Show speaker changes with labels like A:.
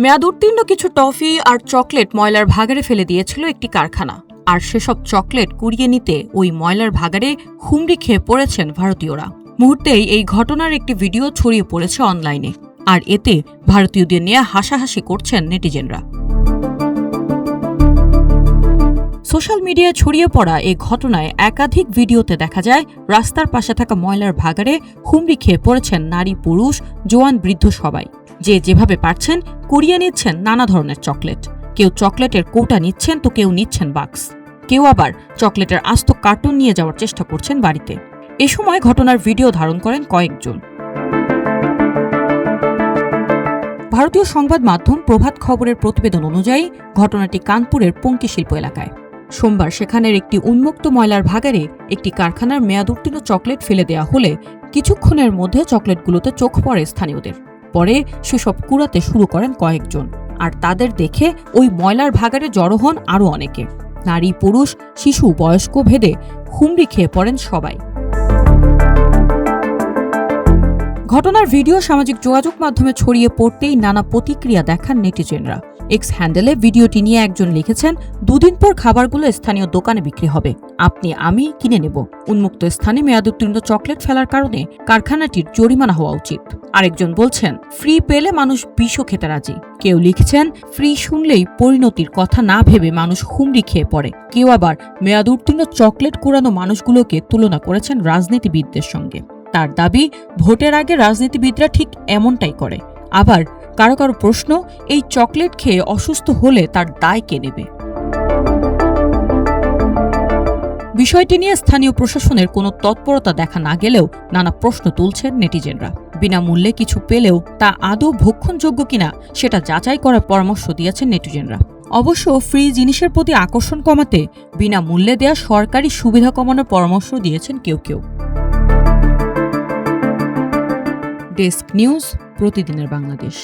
A: মেয়াদ উত্তীর্ণ কিছু টফি আর চকলেট ময়লার ভাগাড়ে ফেলে দিয়েছিল একটি কারখানা। আর সেসব চকলেট কুড়িয়ে নিতে ওই ময়লার ভাগাড়ে হুমড়ি খেয়ে পড়েছেন ভারতীয়রা। মুহূর্তেই এই ঘটনার একটি ভিডিও ছড়িয়ে পড়েছে অনলাইনে, আর এতে ভারতীয়দের নিয়ে হাসাহাসি করছেন নেটিজেনরা। সোশ্যাল মিডিয়ায় ছড়িয়ে পড়া এই ঘটনায় একাধিক ভিডিওতে দেখা যায় রাস্তার পাশে থাকা ময়লার ভাগাড়ে হুমড়ি খেয়ে পড়েছেন নারী, পুরুষ, জোয়ান, বৃদ্ধ সবাই। যে যেভাবে পারছেন কুড়িয়ে নিচ্ছেন নানা ধরনের চকলেট। কেউ চকলেটের কৌটা নিচ্ছেন তো কেউ নিচ্ছেন বাক্স, কেউ আবার চকলেটের আস্ত কার্টুন নিয়ে যাওয়ার চেষ্টা করছেন বাড়িতে। এ সময় ঘটনার ভিডিও ধারণ করেন কয়েকজন। ভারতীয় সংবাদ মাধ্যম প্রভাত খবরের প্রতিবেদন অনুযায়ী ঘটনাটি কানপুরের পঙ্কি শিল্প এলাকায়। সোমবার সেখানের একটি উন্মুক্ত ময়লার ভাগাড়ে একটি কারখানার মেয়াদ উত্তীর্ণ চকলেট ফেলে দেওয়া হলে কিছুক্ষণের মধ্যে চকলেটগুলোতে চোখ পড়ে স্থানীয়দের। পরে সেসব কুড়াতে শুরু করেন কয়েকজন, আর তাদের দেখে ওই ময়লার ভাগাড়ে জড়ো হন আরও অনেকে। নারী, পুরুষ, শিশু, বয়স্ক ভেদে হুমড়ি খেয়ে পড়েন সবাই। ঘটনার ভিডিও সামাজিক যোগাযোগ মাধ্যমে ছড়িয়ে পড়তেই নানা প্রতিক্রিয়া দেখান নেটিজেনরা। এক্স হ্যান্ডেলে ভিডিওটি নিয়ে একজন লিখেছেন, দুদিন পর খাবারগুলো স্থানীয় দোকানে বিক্রি হবে, আপনি আমি কিনে নেব। উন্মুক্ত স্থানে মেয়াদ উত্তীর্ণ চকলেট ফেলার কারণে কারখানাটির জরিমানা হওয়া উচিত। আরেকজন বলছেন, ফ্রি পেলে মানুষ বিষও খেতে রাজি। কেউ লিখছেন, ফ্রি শুনলেই পরিণতির কথা না ভেবে মানুষ হুমড়ি খেয়ে পড়ে। কেউ আবার মেয়াদ উত্তীর্ণ চকলেট কুড়ানো মানুষগুলোকে তুলনা করেছেন রাজনীতিবিদদের সঙ্গে। তার দাবি, ভোটের আগে রাজনীতিবিদরা ঠিক এমনটাই করে। আবার কারো কারো প্রশ্ন, এই চকলেট খেয়ে অসুস্থ হলে তার দায় কে নেবে? বিষয়টি নিয়ে স্থানীয় প্রশাসনের কোনো তৎপরতা দেখা না গেলেও নানা প্রশ্ন তুলছেন নেটিজেনরা। বিনামূল্যে কিছু পেলেও তা আদৌ ভক্ষণযোগ্য কিনা সেটা যাচাই করার পরামর্শ দিয়েছেন নেটিজেনরা। অবশ্য ফ্রি জিনিসের প্রতি আকর্ষণ কমাতে বিনামূল্যে দেয়া সরকারি সুবিধা কমানোর পরামর্শ দিয়েছেন কেউ কেউ। ডেস্ক নিউজ, প্রতিদিনের বাংলাদেশ।